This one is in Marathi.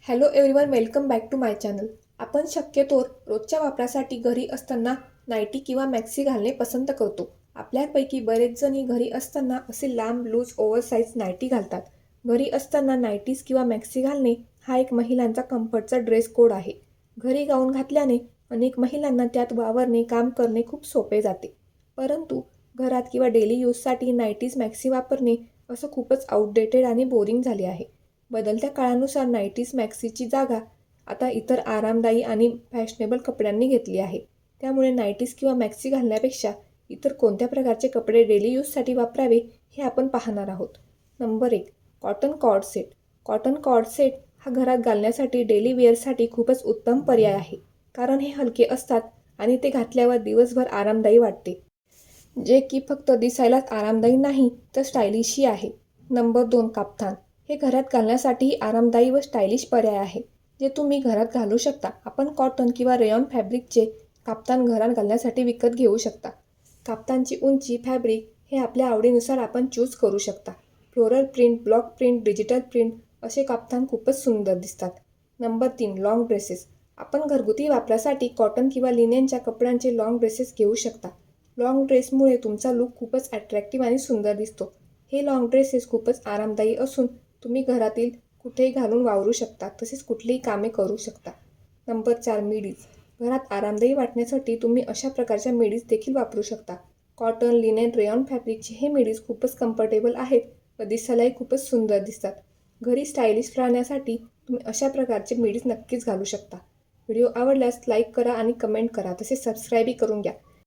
Hello everyone, welcome back to my channel. आपण शक्यतोवर रोजच्या वापरासाठी घरी असताना नाईटी किंवा मॅक्सी घालणे पसंत करतो. आपल्यापैकी बरेच जणी घरी असताना असे लांब लूज ओव्हरसाइज नाईटी घालतात. घरी असताना नाईटीज किंवा मॅक्सी घालणे हा एक महिलांचा कम्फर्टचा ड्रेस कोड आहे. घरी गाऊन घातल्याने अनेक महिलांना त्यात वावरणे, काम करणे खूप सोपे जाते. परंतु घरात किंवा डेली यूजसाठी नाईटीज मॅक्सी वापरणे असं खूपच आउटडेटेड आणि बोरिंग झाले आहे. बदलत्या काळानुसार नाईटीज मॅक्सीची जागा आता इतर आरामदायी आणि फॅशनेबल कपड्यांनी घेतली आहे. त्यामुळे नाईटीज किंवा मॅक्सी घालण्यापेक्षा इतर कोणत्या प्रकारचे कपडे डेली यूजसाठी वापरावे हे आपण पाहणार आहोत. Number 1. Cotton co-ord set. Cotton co-ord set हा घरात घालण्यासाठी डेली वेअरसाठी खूपच उत्तम पर्याय आहे. कारण हे हलके असतात आणि ते घातल्यावर दिवसभर आरामदायी वाटते. जे की फक्त दिसायलाच आरामदायी नाही तर स्टायलिशही आहे. नंबर 2. काफ्तान. हे घरात घालण्यासाठीही आरामदायी व स्टायलिश पर्याय आहे, जे तुम्ही घरात घालू शकता. आपण कॉटन किंवा रेयॉन फॅब्रिकचे काफ्तान घरात घालण्यासाठी विकत घेऊ शकता. काफ्तानची उंची, फॅब्रिक हे आपल्या आवडीनुसार आपण चूज करू शकता. Floral print, block print, digital print असे काफ्तान खूपच सुंदर दिसतात. नंबर 3. Long dresses. आपण घरगुती वापरासाठी कॉटन किंवा लिनेनच्या कपड्यांचे लॉंग ड्रेसेस घेऊ शकता. लॉंग ड्रेसमुळे तुमचा लूक खूपच अट्रॅक्टिव्ह आणि सुंदर दिसतो. हे लॉंग ड्रेसेस खूपच आरामदायी असून तुम्ही घरातील कुठेही घालून वावरू शकता, तसेच कुठलीही कामे करू शकता. नंबर 4. मिडीज. घरात आरामदायी वाटण्यासाठी तुम्ही अशा प्रकारच्या मिडीज देखील वापरू शकता. कॉटन, लिनेन, रेयॉन फॅब्रिकचे हे मिडीज खूपच कम्फर्टेबल आहेत व दिसायलाही खूपच सुंदर दिसतात. घरी स्टायलिश राहण्यासाठी तुम्ही अशा प्रकारचे मिडीज नक्कीच घालू शकता. व्हिडिओ आवडल्यास लाईक करा आणि कमेंट करा, तसेच सबस्क्राईबही करून घ्या.